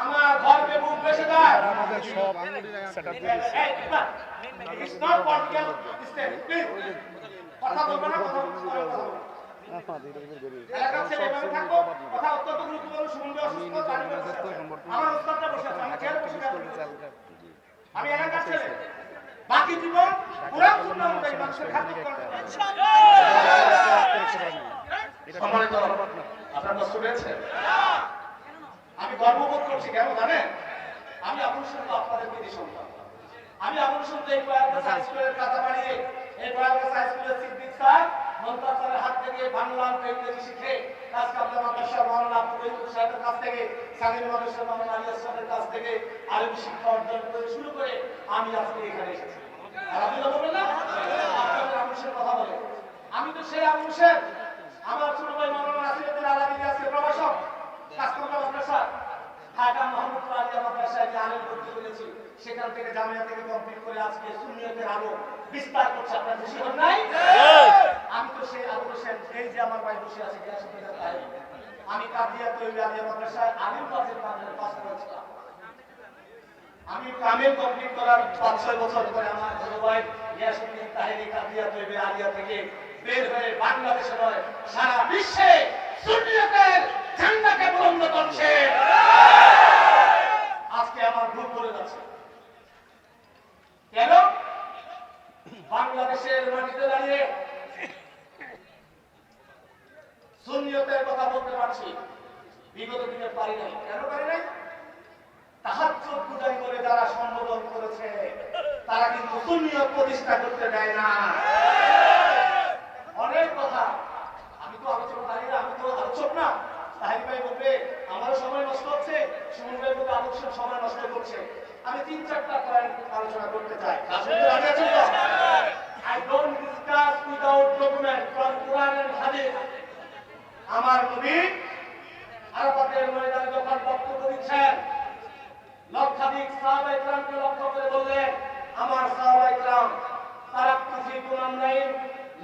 আমার ঘরকে বুক বেসে দেয়। আমাদের সব সেটআপ দিয়ে দিচ্ছে। It's not political mistake. Please. কথা বলবো না, কথা বলবো না। এলাকার ছেলে এভাবে থাকবো, কথা অত্যন্ত গুরুত্বপূর্ণ, শুনবে অসুস্থ, আমার উস্তাদটা বসে আছে, আমার চেয়ারে বসে আছে। আমি এলাকার ছেলে, বাকি জীবন পুরা পূর্ণ অনুযায়ী মানুষের খাদ্য সম্মানিত। আপনার কষ্ট পেয়েছে? আমি গর্ববোধ করছি, কেন জানেন? আমি আবুল সন্তান, আপনাদের বিধি সন্তান। আমি আবুল সন্তান এই প্রয়াগরাজ হাই স্কুলের কাঁচাবাড়ি, এই প্রয়াগরাজ হাই স্কুলের সিদ্দিক স্যার মমতাজ স্যারের হাত থেকে বাংলা ইংরেজি শিখে, কাজকামলা মাদ্রাসা মৌলানা আব্দুল সাহেবের কাছ থেকে, সানির মাদ্রাসা মৌলানা আলী আসলামের কাছ থেকে আরবি শিক্ষা অর্জন করে শুরু করে আমি আজকে এখানে এসেছি। আর আপনি বলবেন না আপনাদের আবুলের কথা বলে, আমি তো সেই আবুলের। আমার ছোট ভাই মৌলানা নাসিরউদ্দিন আলাদী আজকে প্রভাষক, কাজকামলা মাদ্রাসা ঢাকা মোহাম্মদপুর আলিয়া মাদ্রাসায় যে আলেম ভর্তি করেছি, সেখান থেকে জামিয়া থেকে কমপ্লিট করে আজকে সুন্নিয়তের আলো বিস্তার করছে। আপনার খুশি হন নাই? আমি তো সেই আবু হোসেন, এই যে আমার ভাই বসে আছে, আমি কাদিয়া তৈরি আলিয়া মাদ্রাসায় আলিম পাশের কামেল পাস করেছিলাম। আমি কামেল কমপ্লিট করার 5-6 বছর পরে আমার ছোট ভাই ইয়াসুদ্দিন তাহেরি কাদিয়া তৈরি আলিয়া থেকে বের হয়ে বাংলাদেশে নয় সারা বিশ্বে সুন্নিয়তের ঝান্ডাকে বুলন্দ করছে। আজকে আমার ভুল করে যাচ্ছে কেন? বাংলাদেশের মাটিতে দাঁড়িয়ে সুন্নিয়তের কথা বলতে পারছি, বিগত দিনে পারি নাই। কেন পারি নাই? তাহাজ্জুদ পূজারি করে যারা সম্বোধন করেছে, তারা কিন্তু সুন্নিয়ত প্রতিষ্ঠা করতে দেয় না। অনেক কথা, আমি তো আলোচনা দাঁড়িয়ে, আমি তো আলোচক না। তাহির ভাই বলবে আমারও সময় নষ্ট হচ্ছে, সুমন ভাই বলবে আলোচনার সময় নষ্ট করছে। আমি 3-4টা পয়েন্ট আলোচনা করতে চাই। I don't discuss without document from Quran and Hadith. আমার নবী আরাফাতের ময়দানে যখন বক্তব্য দিচ্ছেন, লক্ষাধিক সাহাবায়ে কেরামকে লক্ষ্য করে বললেন, আমার সাহাবায়ে কেরাম, তারাকতু ফীকুম আমরাইন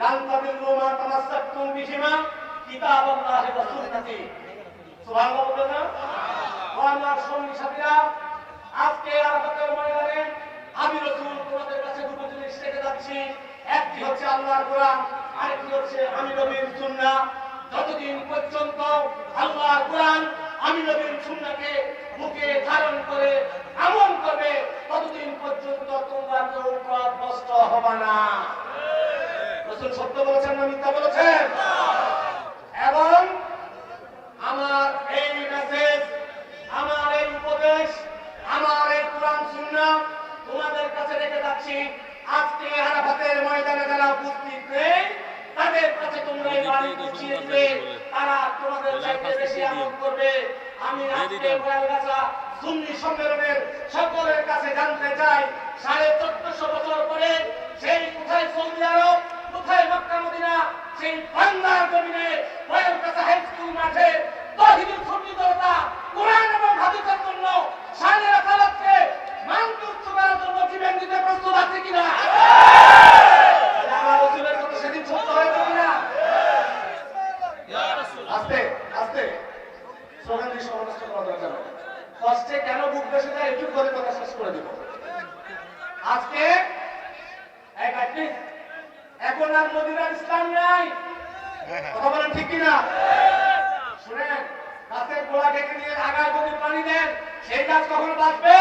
লান তাদিল্লু মা তামাসসাকতুম বিহিমা কিতাবাল্লাহি ওয়া সুন্নতি। সুবহানাল্লাহ বলবেন না? ও আমার সঙ্গী সাথীরা, আজকে আরাফাতের ময়দানে আমি রাসূল তোমাদের কাছে দুটো জিনিস রেখে যাচ্ছি। একটি হচ্ছে আল্লাহর কোরআন, আরেকটি হচ্ছে আমি নবীর সুন্নাহ। যতদিন পর্যন্ত আল্লাহর কোরআন আমি নবীর সুন্নাহকে বুকে ধারণ করে আমল করবে, ততদিন পর্যন্ত তোমরা কেউ পথভ্রষ্ট হবে না। রাসূল সত্য বলেছেন না মিথ্যা বলেছেন? এবং আমার এই মেসেজ, আমার এই উপদেশ, আমার এই কোরআন সুন্নাহ তোমাদের কাছে রেখে যাচ্ছি। আজকে আরাফাতের ময়দানে যারা উপস্থিত নেই, তাদের কাছে তোমরা এই বাণী পৌঁছিয়ে দিবে, তারা তোমাদের চাইতে বেশি আমল করবে। আমি আজকে বয়ালগাছা সুন্নি সম্মেলনের সকলের কাছে জানতে চাই, 1450 বছর পরে সেই কোথায় সৌদি আরব, কোথায় মক্কা মদিনা, সেই বাংলার জমিনে বয়ালগাছা হাই স্কুল মাঠে তাওহীদুল সুন্নি জনতা কোরআন এবং হাদিসের জন্য শানে রাসালাতকে মানতুর করার জন্য জীবন দিতে প্রস্তুত আছে কিনা? আমার রাসূলের কথা সেদিন সত্য হয়েছে কিনা? আস্তে আস্তে স্লোগান দিয়ে সমালোচনা করা দরকার নেই। কষ্টে কেন বুক বেসে যায় একটু করে কথা শেষ করে দিব। আজকে এখন আর মদিনার ইসলাম নাই, কথা বলেন ঠিক কিনা? শুনেন, গাছের গোড়া কেটে দিয়ে আগায় যদি পানি দেন, সেই গাছ কখনো বাঁচবে?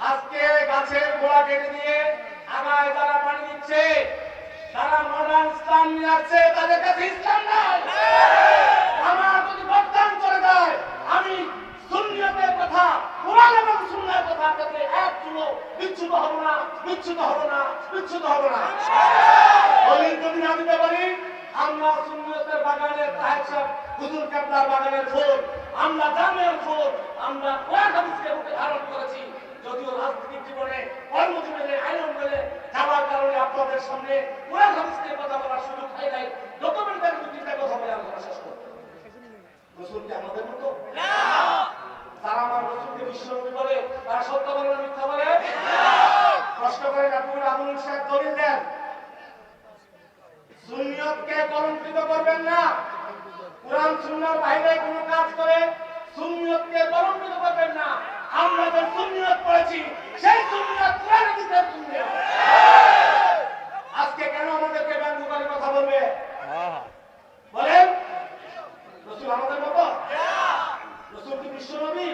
আজকে গাছের গোড়া কেটে দিয়ে আগায় যারা পানি দিচ্ছে, তারা মডার্ন ইসলাম নিয়ে আসছে, তাদের কাছে ইসলাম নাই। আমার যদি বদনাম করে দেয়, আমি সুন্নিয়তের কথা, কোরআন এবং সুন্নাহর কথা থেকে এক চুলো বিচ্যুত হব না, বিচ্যুত হব না, বিচ্যুত হব না। দলিল যদি না দিতে পারি, আমরা সুন্নিয়তের বাগানের তাহের সাহেব হুজুর কেবলার বাগানের ফুল, আমরা জামের ফুল, আমরা কোরআন হাদিসকে বুকে ধারণ করেছি। যদিও রাজনৈতিক জীবনে, কর্মজীবনে, আইন মেলে যাওয়ার কারণে আপনাদের সামনে কোরআন হাদিসকে কথা বলার সুযোগ হয় নাই। ডকুমেন্টারি দুটিটা কথা বলে আমরা শেষ করব। রাসূল কি আমাদের মতো? না। যারা আমার রাসূলকে বিশ্বনবী বলে, তারা সত্য বলে না মিথ্যা বলে? প্রশ্ন করে আপনারা আবুল সাহেব দলিল দেন। সুন্নিয়তকে কলঙ্কিত করবেন না। কোরআন সুন্নাহর বাইরে কোনো কাজ সুন্নিয়তকে কলঙ্কিত করবেন না। আমরা যে সুন্নিয়ত পড়েছি সেই সুন্নিয়ত কোরআন হাদিসের সুন্নিয়ত। আজকে কেন আমাদেরকে ব্যঙ্গ করে কথা বলবে? বলেন, রাসূল আমাদের মতো? রাসূল কি বিশ্ব নবী?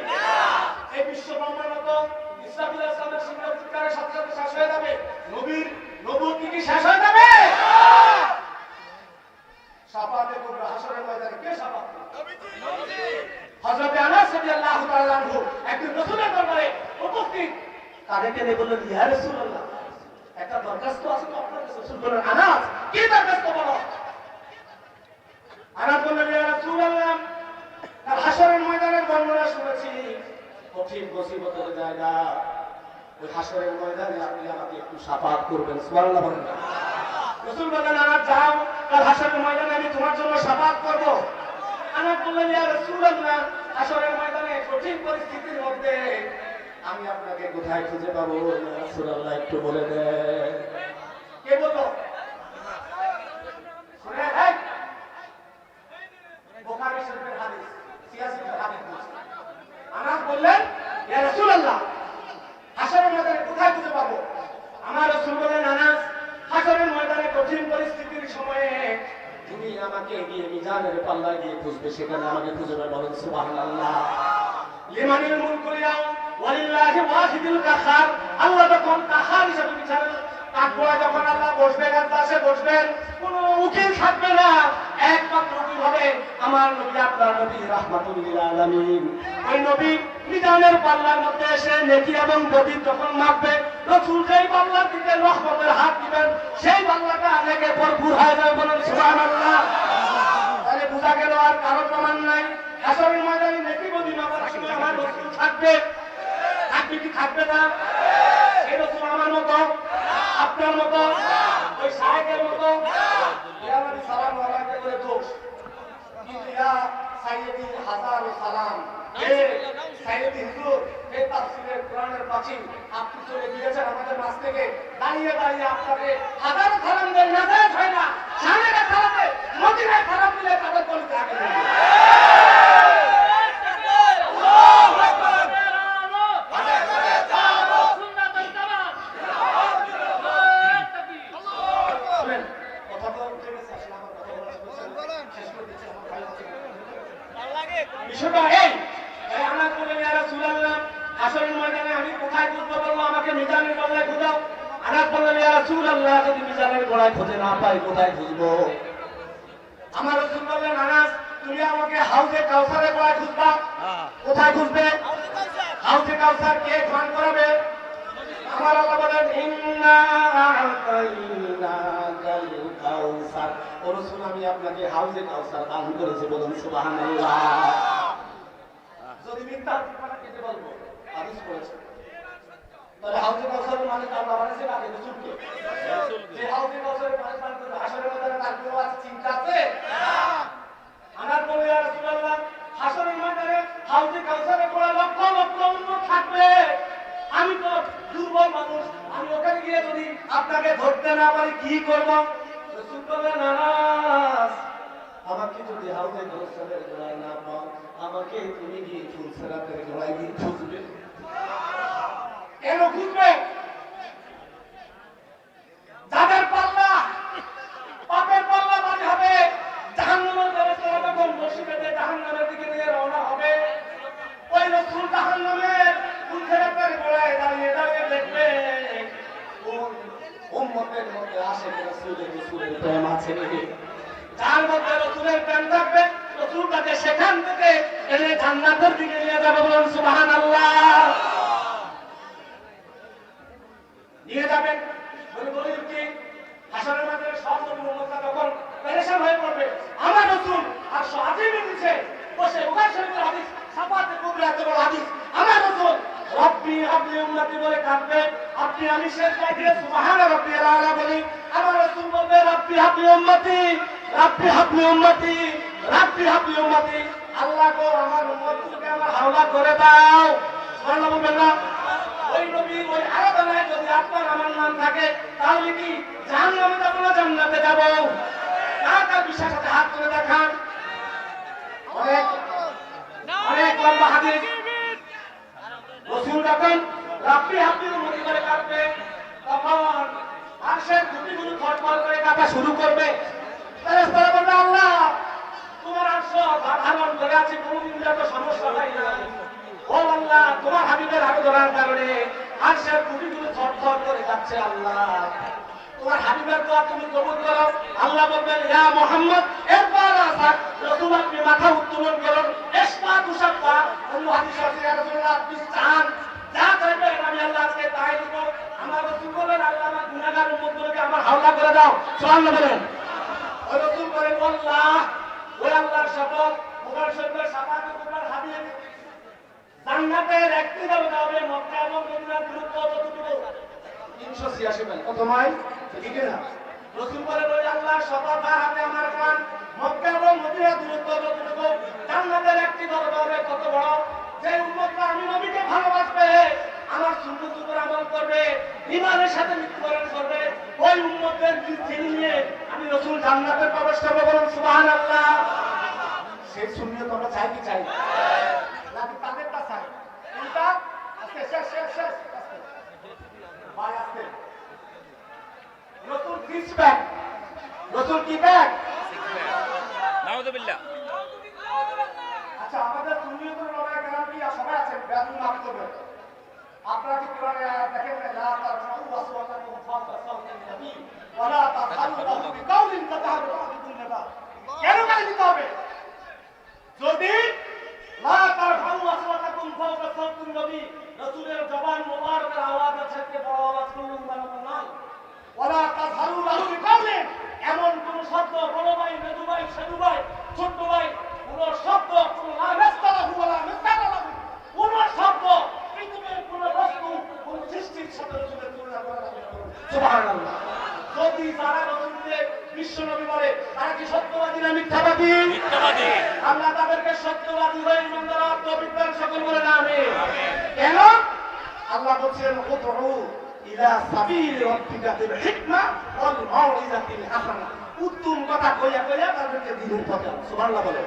এই বিশ্ব ব্রহ্মাণ্ড তো ইসরাফিল আলাইহিস সালামের সিংহাসনের চিৎকারের সাথে সাথে শেষ হয়ে যাবে। নবীর নবুয়ত কি শেষ হয়ে যাবে? শাফাতে কুবরা হাশরের ময়দানে কে শাফাত করবে? নবীজি। হযরত আনাস রাদিয়াল্লাহু তাআলা আনহু একদিন রাসূলের দরবারে উপস্থিত, কাঁধে টেনে বললেন, ইয়া রাসূলুল্লাহ, একটা দরখাস্ত আছে তো আপনার কাছে। রাসূল বললেন, আনাস, কি দরখাস্ত বলো? আনাস বললেন, ইয়া রাসূলুল্লাহ, কাল হাশরের ময়দানের বর্ণনা শুনেছি, কঠিন মুসিবতের জায়গা। ওই হাশরের ময়দানে আপনি আমাকে একটু শাফাত করবেন। সুবহানাল্লাহ বলেন। রাসূল বললেন, আনাস যাও, কাল হাশরের ময়দানে আমি তোমার জন্য শাফাত করব। আনাস বললেন, ইয়া রাসূলুল্লাহ, হাশরের ময়দানে কঠিন পরিস্থিতির মধ্যে আমি আপনাকে কোথায় খুঁজে পাবো? ইয়া রাসূলুল্লাহ, একটু বলে দেন। কে বলল? শুনে দেখ, বুখারী শরীফের হাদিস, সিয়াসিতের হাদিস বলছে। আনাস বললেন, ইয়া রাসূলুল্লাহ, হাশরের ময়দানে কোথায় খুঁজে পাবো? আমার রাসূল বললেন, আনাস, হাশরের ময়দানে কঠিন পরিস্থিতির সময়ে তুমি আমাকে গিয়ে মিজানের পাল্লায় গিয়ে খুঁজবে, সেখানে আমাকে খুঁজে পাবে। বলেন সুবহানাল্লাহ। লিমানিল মুলকুল ইয়াউম ওয়ালিল্লাহি ওয়াহিদুল কাহ্হার। আল্লাহ যখন কাহ্হার হিসেবে বিচারের কাঠগড়ায় যখন আল্লাহ বসবেন, আদালতে বসবেন, কোনো উকিল থাকবে না, একমাত্র উকিল হবে আমার নবী, আপনার নবী রাহমাতুল লিল আলামিন। ওই নবী মিজানের পাল্লার মধ্যে এসে নেকি এবং বদী যখন মাপবে, রাসূল যেই পাল্লার দিকে রহমতের হাত দিবেন, সেই পাল্লাটা নেকে ভরপুর হয়ে যাবে। বলেন সুবহানাল্লাহ। তাহলে বোঝা গেল আর কারো প্রমাণ নাই। হাশরের ময়দানে নেকি বদী মাপার সময় আমার রাসূল থাকবে। থাকবে কি থাকবে না? সেই রাসূল আমার মতো, আপনার মতো, ওই সাহেবের মতো। ইয়ামানি সালাম আলাইকে করে দোষ, কিন্তু ইয়া সাইয়্যিদি হাজার সালাম, হে সাইয়্যিদি হুজুর, হে তাফসীরের কোরআনের পাখি, আপনি চলে গিয়েছেন আমাদের মাঝ থেকে, দাঁড়িয়ে দাঁড়িয়ে আপনাকে হাজার সালাম দেন, নাজায়েজ হয় না। সামনে সালামে মদিনায় সালাম দিলে তাদের কলিজা আগে যাবে। বিষয়টা এই, আনাস বললেন, ইয়া রাসূলুল্লাহ, হাশরের ময়দানে আমি কোথায় খুঁজবো? বললো, আমাকে মিজানের গলায় খোঁজাও। আনাস বললেন, ইয়া রাসূলুল্লাহ, যদি মিজানের গলায় খুঁজে না পাই, কোথায় খুঁজবো? আমার রাসূল বললেন, আনাস, তুমি আমাকে হাউজে কাউসারের গলায় খুঁজবা। কোথায় খুঁজবে? হাউজে কাউসার কে পান করাবে? আমার আল্লাহ বলেন, ইন্না আ'তাইনাকাল কাউসার। ও রাসূল, আমি আপনাকে হাউজে কাউসার দান করেছি। বলুন সুবহানাল্লাহ। যদি মিথ্যা কথা কেটে বলবো, হাদিস পড়েছে, তাহলে হাউজে কাউসারের মালিক আল্লাহ বানাইছে কাকে? রাসূলকে। যে হাউজে কাউসারের পানি পান করবে, হাশরের ময়দানে তার কোনো আছে চিন্তা আছে? আনাস বললেন, ইয়া রাসূলুল্লাহ, হাশরের ময়দানে হাউজে কাউসারের পড়া লক্ষ লক্ষ উম্মত থাকবে। আমি তো দুর্বল মানুষ, আমি ওখানে গিয়ে যদি আপনাকে ধরতে না পারি কি করব? রাসূল বললেন, আনাস, আমাকে যদি হাউজে কাউসারের গোড়ায় না পাও, আমাকে তুমি গিয়ে ফুলসেরাতের গোড়ায় গিয়ে খুঁজবে। কেন খুঁজবে? যাদের পাল্লা পাপের পাল্লা ভারী হবে, জাহান্নামের ফেরেশতারা যখন রশি বেঁধে জাহান্নামের দিকে নিয়ে রওনা হবে, ওই রাসূল জাহান্নামের ফুলসেরাতের গোড়ায় দাঁড়িয়ে দাঁড়িয়ে দেখবে কোন উম্মতের মধ্যে আশেকে রাসূলের প্রেম আছে নাকি। যার মধ্যে রাসূলের প্রেম থাকবে, রাসূল তাকে সেখান থেকে এনে জান্নাতের দিকে নিয়ে যাবে। বলুন সুবহানাল্লাহ। নিয়ে যাবেন বলে কি? হাশরের ময়দানে সব নবী উম্মতরা যখন পেরেশান হয়ে পড়বে, আমার রাসূল আর সাহাবীদের নিচে বসে বুখারী শরীফের হাদিস, শাফাতে কুবরা এত বড় হাদিস, আমার রাসূল রব্বি হাবলি উম্মতি বলে কাঁদবে। আপনি আমি সেজদায় গিয়ে সুবহান রাব্বিয়াল আলা বলি, আমার রাসূল বলবে, রব্বি হাবলি উম্মতি, রব্বি হাবলি উম্মতি, রব্বি হাবলি উম্মতি। আল্লাহ গো, আমার উম্মতকে আমার হাওলা করে দাও। সুবহানাল্লাহ বলবেন না? ওই নবী ওই আরাধনায় যদি আপনার আমার নাম থাকে, তাহলে কি জাহান্নামে যাব না জান্নাতে যাব? কার কার বিশ্বাস আছে হাত তুলে দেখান। অনেক অনেক লম্বা হাদিস। রাসূল যখন রাব্বি হাব্বির মতো করে কাঁদবে, তখন আরশের খুঁটিগুলো থরথর করে কাঁপা শুরু করবে। ফেরেশতারা বলবে, আল্লাহ তোমার আরশ ধারণ করে আছে, কোনদিন যত সমস্যা হয় না। ও আল্লাহ, তোমার হাবিবের আরাধনার কারণে আরশের খুঁটিগুলো থরথর করে কাঁপছে। আল্লাহ তোমার হাবিবের দোয়া তুমি কবুল করো। আল্লাহ বলবেন, ইয়া মুহাম্মদ এরপর আসা রাসূল আপনি মাথা উত্তোলন করুন, ইসফা তুসাফা। অন্য হাদিস আছে, ইয়া রাসূলুল্লাহ আপনি চান যা চাইবেন আমি আল্লাহ আজকে তাই দেব। আমার রাসূল বলেন, আল্লাহ আমার গুনাহগার উম্মতগুলোকে আমার হাওলা করে দাও। সুবহানাল্লাহ বলেন। ওই রাসূল বলেন, আল্লাহ ওই আল্লাহর শপথ, কুরআন শরীফের শাফাতে তোমার হাবিব জান্নাতের একটি দরজা হবে, মক্কা এবং মদিনার দূরত্ব যতটুকু 386 মাইল। কত মাইল? ঠিক না? রাসূল বলেন, ওই আল্লাহর শপথ আর হাতে আমার প্রাণ, মক্কা এবং মদিনার দূরত্ব যতটুকু, জান্নাতের একটি দরজা হবে কত বড়। যে উম্মতরা আমি নবীকে ভালোবাসবে, আমার সুন্নাত উপর আমল করবে, ঈমানের সাথে মৃত্যুবরণ করবে, ওই উম্মতের ছিনিয়ে নিয়ে আমি রাসূল জান্নাতে প্রবেশ করব। বলুন সুবহানাল্লাহ। সেই সুন্নাত আমরা চাই কি চাই না? নাকি তাদেরটা চাই? কোনটা? আস্তে শেষ শেষ শেষ আস্তে ভাই আস্তে। রাসূল সিক্স প্যাক, রাসূল কি প্যাক? নাউযুবিল্লাহ। আচ্ছা, আমাদের সুন্নিয়তের লড়াই কেরাম কি সবাই আছেন? বেয়াদবি মাফ করবেন। আপনারা কি কোরআনে আয়াত দেখেন না, লা তারফাউ আসওয়াতাকুম ফাওকা সাওতিন নবী ওয়া লা তাখালু লাহু বিকাউলিন কাতাহারু বা'দুকুম লিবা'দ। কেন গালি দিতে হবে? যদি লা তারফাউ আসওয়াতাকুম ফাওকা সাওতিন নবী, রাসূলের জবান মোবারকের আওয়াজের সাথে বড় আওয়াজ করলে মানানো নয়। ওয়া লা তাখালু লাহু বিকাউলিন, এমন কোন শব্দ, বড় ভাই, মেজু ভাই, সাধু ভাই, ছোট ভাই, কোন শব্দ, কোন লা নাস্তালাহু ওয়া লা নাস্তালাহু, কোন শব্দ পৃথিবীর কোন বস্তু, কোন সৃষ্টির সাথে রাসূলের তুলনা করা যাবে না। সুবহানাল্লাহ। যদি যারা রাসূলকে বিশ্বনবী বলে, তারা কি সত্যবাদী না মিথ্যাবাদী? মিথ্যাবাদী। আল্লাহ তাদেরকে সত্যবাদী হয়ে ইমানদার তৌফিক দান সকল বলে না আমিন। কেন? আল্লাহ বলছেন, উদউ ইলা সাবিল রাব্বিকা বিল হিকমা ওয়াল মাউইজাতিল হাসানা। উত্তম কথা কইয়া কইয়া তাদেরকে দ্বীনের পথে আনো। সুবহানাল্লাহ বলে।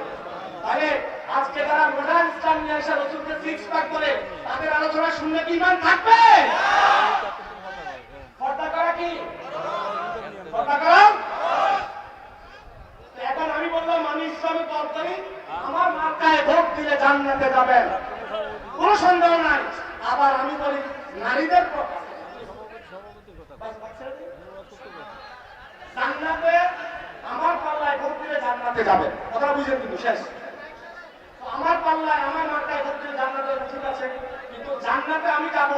তাহলে আজকে যারা মডার্ন ইসলাম নিয়ে এসে রাসূলকে সিক্স প্যাক করে, তাদের আলোচনা শুনলে কি ঈমান থাকবে? পর্দা করা কি? পর্দা করা? এখন আমি বললাম আমি ইসলামে দল করি, আমার মার্কায় ভোট দিলে জান্নাতে যাবেন, কোনো সন্দেহ নাই। আবার আমি বলি নারীদের জান্নাতে, আমার পাল্লায় ভোট দিলে জান্নাতে যাবে, কথা বুঝেন কিন্তু শেষ। আমার পাল্লায় আমার মার্কায় ভোট দিলে জান্নাতে, ঠিক আছে, কিন্তু জান্নাতে আমি যাব।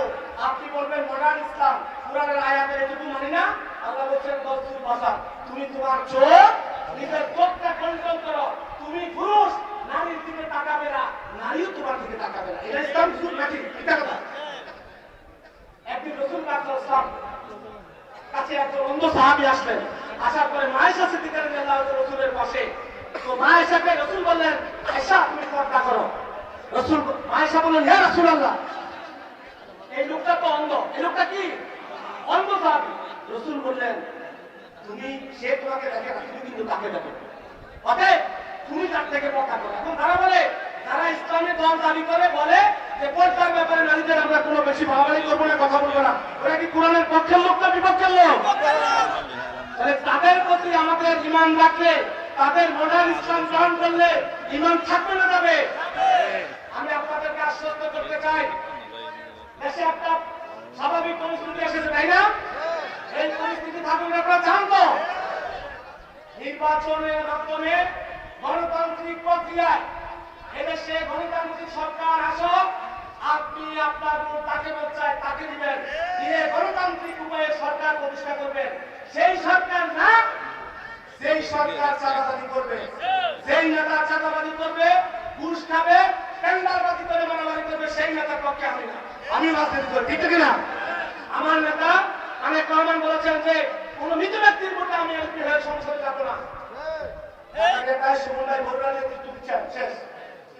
আপনি বলবেন মডার্ন ইসলাম, কোরআনের আয়াতের এটুকু মানি না। আল্লাহ বলছেন দস্তুর ভাষা, তুমি তোমার চোখ, নিজের চোখটা কন্ট্রোল করো। তুমি পুরুষ, নারীর দিকে তাকাবে না, নারীও তোমার দিকে তাকাবে না। এটা ইসলাম সুন্নাত নাকি? এটা কথা। একদিন রাসূল পাক সাল্লাল্লাহু আলাইহি ওয়াসাল্লাম কাছে একজন অন্ধ সাহাবী আসলেন। আসার পরে মা আয়েশা সিদ্দিকা রাদিয়াল্লাহু আনহা রাসূলের পাশে। তো মা আয়েশাকে রাসূল বললেন, আয়েশা তুমি পর্দা করো। রাসূল, মা আয়েশা বললেন, ইয়া রাসূলুল্লাহ, এই লোকটা তো অন্ধ। এই লোকটা কি? অন্ধ সাহাবী। রাসূল বললেন, তুমি, সে তোমাকে দেখে না, তুমি কিন্তু তাকে দেখো, অতএব তুমি তার থেকে পর্দা করো। এখন তারা বলে, যারা ইসলামের দল দাবি করে, বলে যে পর্দার ব্যাপারে নারীদের আমরা কোনো বেশি ভাবাবাড়ি করবো না, কথা বলবো না। ওরা কি কোরআনের পক্ষের লোক না বিপক্ষের লোক? তাহলে তাদের প্রতি আমাদের ঈমান রাখলে, তাদের মডার্ন ইসলাম গ্রহণ করলে ঈমান থাকবে না যাবে? আমি আপনাদেরকে আশ্বস্ত করতে চাই, দেশে একটা স্বাভাবিক পরিস্থিতি এসেছে, তাই না? এই পরিস্থিতি থাকলে আপনারা চান তো নির্বাচনের মাধ্যমে গণতান্ত্রিক প্রক্রিয়ায় এদেশে গণতান্ত্রিক সরকার আসুক, আপনি আপনার ভোট তাকে ভোট চায় তাকে দিবেন, দিয়ে গণতান্ত্রিক উপায়ে সরকার প্রতিষ্ঠা করবেন। সেই সরকার না, যেই সরকার চাঁদাবাজি করবে, যেই নেতা চাঁদাবাজি করবে, ঘুষ খাবে, টেন্ডারবাজি করে মারামারি করবে, সেই নেতার পক্ষে আমি না, আমি রাজনীতি করি, ঠিক কিনা? আমার নেতা অনেক রহমান বলেছেন যে কোন মৃত ব্যক্তির ভোটে আমি এমপি হয়ে সংসদে যাব না। নেতায় সুমনভাই ভোটার নেতৃত্ব দিচ্ছেন, শেষ।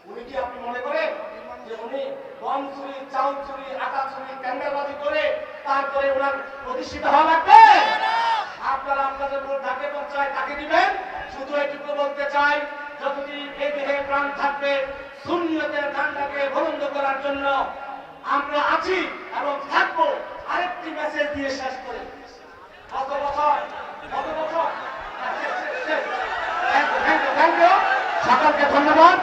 উনি কি আপনি মনে করেন যে উনি গম চুরি, চাউল চুরি, আটা চুরি, টেন্ডারবাজি করে তারপরে ওনার প্রতিষ্ঠিত হওয়া লাগবে? আপনারা আপনাদের ভোট যাকে চায় তাকে দিবেন। শুধু এটুকু বলতে চাই, যতদিন এই দেহে প্রাণ থাকবে, সুন্নিয়তের ঝান্ডাকে বুলন্দ করার জন্য আমরা আছি এবং থাকবো। আরেকটি মেসেজ দিয়ে শেষ করি। গত বছর সকলকে ধন্যবাদ।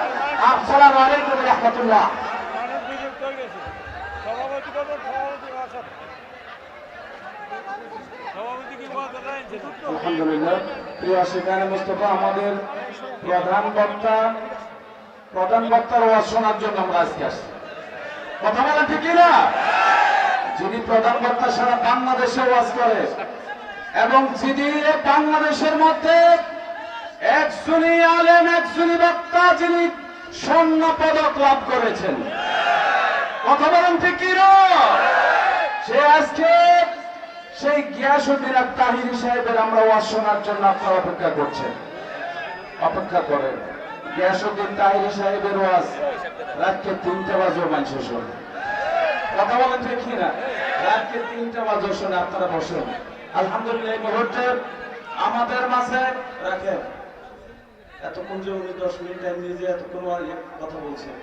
আসসালামু আলাইকুম রহমতুল্লাহ। মানব বিযুক্ত হয়ে গেছে সভাপতি কত সভাপতি কি কথা জানছে আলহামদুলিল্লাহ। প্রিয় শিকারে মুস্তফা, আমাদের প্রধান বক্তার ওয়াজ শোনার জন্য আমরা আজকে আসছি। কথা বলেন ঠিক না? যিনি প্রধান বক্তা সারা বাংলাদেশে ওয়াজ করে এবং যিনি বাংলাদেশের মধ্যে একজনই আলেম, একজনই বক্তা, যিনি স্বর্ণ পদক লাভ করেছেন। কথা বলেন ঠিক না? সে আজকে সেই গিয়াসউদ্দিন তাহিরি সাহেবের আমরা ওয়াজ শোনার জন্য আপনারা অপেক্ষা করেন। গিয়াসউদ্দিন তাহিরি সাহেবের ওয়াজ রাতকে 3টা বাজেও মানুষ শোনে। কথা বলেন ঠিক না? রাতকে 3টা বাজেও শোনে। আপনারা বসুন। আলহামদুলিল্লাহ, এই মুহূর্তে আমাদের মাঝে রাখেন এতক্ষণ যে উনি 10 মিনিট টাইম নিজে এতক্ষণ কথা বলছেন।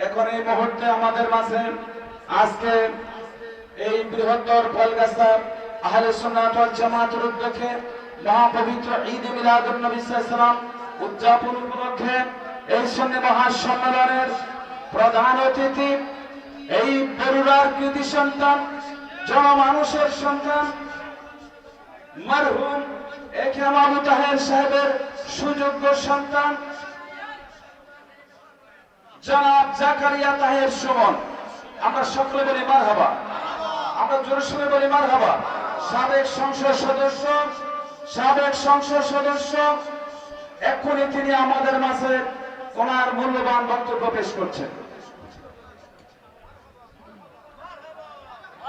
এখন এই মুহূর্তে আমাদের মাঝে আজকে এই বৃহত্তর ফলগাছা আহলে সুন্নাত ওয়াল জামাতের উদ্যোগে মহাপবিত্র ঈদ মিলাদুন নবী সাল্লাল্লাহু আলাইহি ওয়াসাল্লাম উদযাপন উপলক্ষে এই সুন্নি মহাসম্মেলনের প্রধান অতিথি, এই বরুড়ার কৃতি সন্তান, জনমানুষের সন্তান, মরহুম একেএম আবু তাহের সাহেবের সুযোগ্য সন্তান জনাব জাকারিয়া তাহের সুমন। আমরা সকলে বলি মারহাবা। আমরা জোরে শুনে বলি মারহাবা। সাবেক সংসদ সদস্য এক্ষুনি তিনি আমাদের মাঝে ওনার মূল্যবান বক্তব্য পেশ করছেন।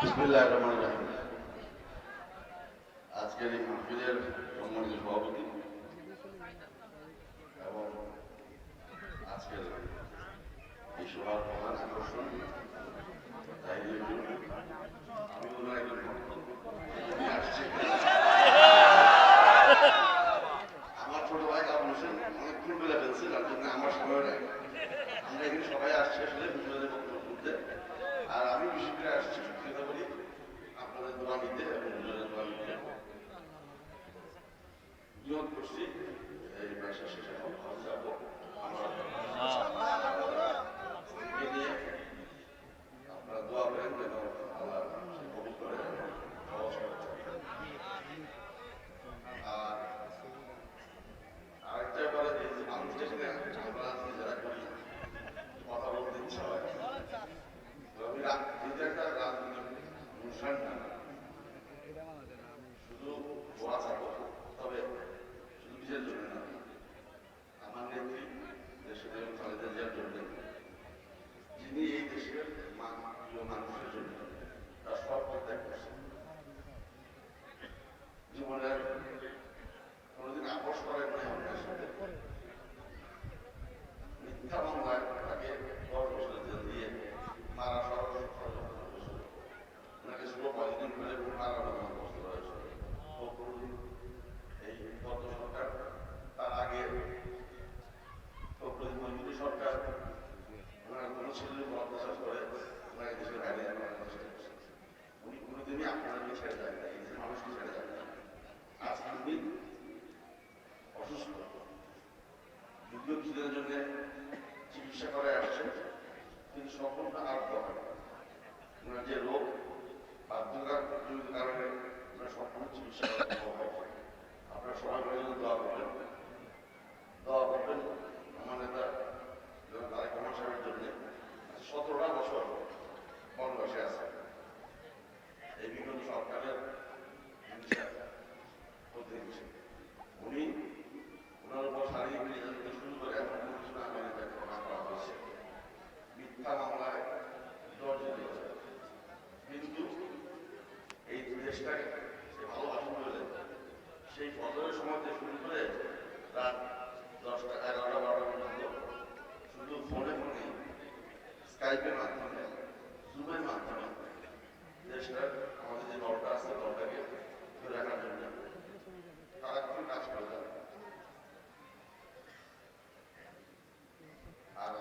বিসমিল্লাহির রহমানির রহিম। আজকের এই মাহফিলের সম্মানিত সভাপতি এবং আজকের এই সভার প্রধান আকর্ষণ তাহিরুল ইসলাম, আমি ওনার একজন ভক্ত। উনি আসছে, আমার ছোট ভাই কাবুল হোসেন অনেকক্ষণ বেলা ফেলছে, তার জন্য আমার সময় নেই। আমরা এখানে সবাই আসছি আসলে হুজুরের বক্তব্য শুনতে, আর আমি বিশেষ করে আসছি সত্যি কথা বলি আপনাদের দোয়া নিতে এবং হুজুরের দোয়া নিতে। নিয়োগ করছি এই মাসের শেষে যাবো আমরা নিয়ে আপনারা দোয়া করেন যেন আল্লাহ কবুল করে সহজ করে। আর আরেকটা ব্যাপারে এই যে মানুষটা এখানে আমরা যারা করি কথা বলতে ইচ্ছা হয়, আমি এটা একটা রাজনৈতিক অনুষ্ঠান না, শুধু দোয়া চাবো, তবে শুধু নিজের জন্য না, আমার নেত্রী দেশের এবং খালেদা জিয়ার জন্য, যিনি এই দেশের প্রিয় মানুষের জন্য তার সব ত্যাগ করছেন। জীবনের কোনোদিন আপোষ করেন নাই অন্যের সাথে। মিথ্যা মামলায় তাকে 10 বছরের জেল দিয়ে মারা ষড়যন্ত্র করেছিল। ওনাকে ছিল 5 দিন ধরে মারা বন্দোবস্ত করেছিল। এই গত সরকার, তার আগে মজুরি সরকার ওনার কোনো ছেলের উপর অত্যাচার করে ওনাকে দেশের বাইরে আনার চেষ্টা করছে। উনি কোনোদিনই আপনাদেরকে ছেড়ে যায় না, এই দেশের মানুষকে ছেড়ে যায় না। আজকে উনি অসুস্থ, যদিও কিছুদিনের জন্য চিকিৎসা করে আসছে, কিন্তু সম্পূর্ণ আরোগ্য হয় না। ওনার যে রোগ বাধ্যতার কারণে ওনার সম্পূর্ণ চিকিৎসা করা সম্ভব হয়। আপনারা সবাই বলে দোয়া করবেন, আমার নেতা তারেক রহমান সাহেবের জন্য। 17টা বছর বনবাসে আছে, এই বিগত সরকারের উনি ওনার উপর শারীরিক নির্যাতন থেকে শুরু করে এমন কোনো কিছু আগে করা হয়েছে। মিথ্যা মামলায় জর্জরিত হয়েছে, কিন্তু এই দেশটাকে সে ভালোবাসেন বলে সেই ফজরের সময় থেকে শুরু করে রাত 10টা 11টা 12টা পর্যন্ত শুধু ফোনে স্কাইপের মাধ্যমে, জুমের মাধ্যমে দেশটার আমাদের যে দলটা আছে দলটাকে ধরে রাখার জন্য তারা কিন্তু কাজ করে যাবে। আর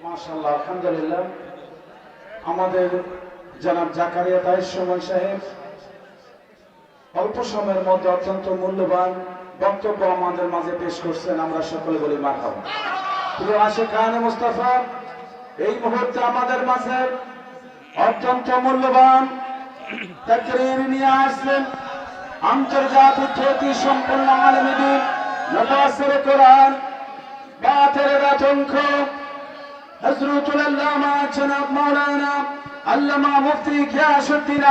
মাশাআল্লাহ, আলহামদুলিল্লাহ। আমাদের জনাব জাকারিয়া তাহির সুমন সাহেব অল্প সময়ের মধ্যে অত্যন্ত মূল্যবান বক্তব্য আমাদের মাঝে পেশ করছেন। আমরা সকলে বলি মারহাবা। প্রিয় আশিকানে মুস্তাফা, এই মুহূর্তে আমাদের মাঝে অত্যন্ত মূল্যবান তাকরীর নিয়ে আসছেন আন্তর্জাতিক খ্যাতি সম্পন্ন আলেম দ্বীন, মুফাসসির কোরআন, বাতের আতঙ্ক হযরতুল আল্লামা জনাব মাওলানা আল্লামা মুফতি গিয়াসউদ্দিন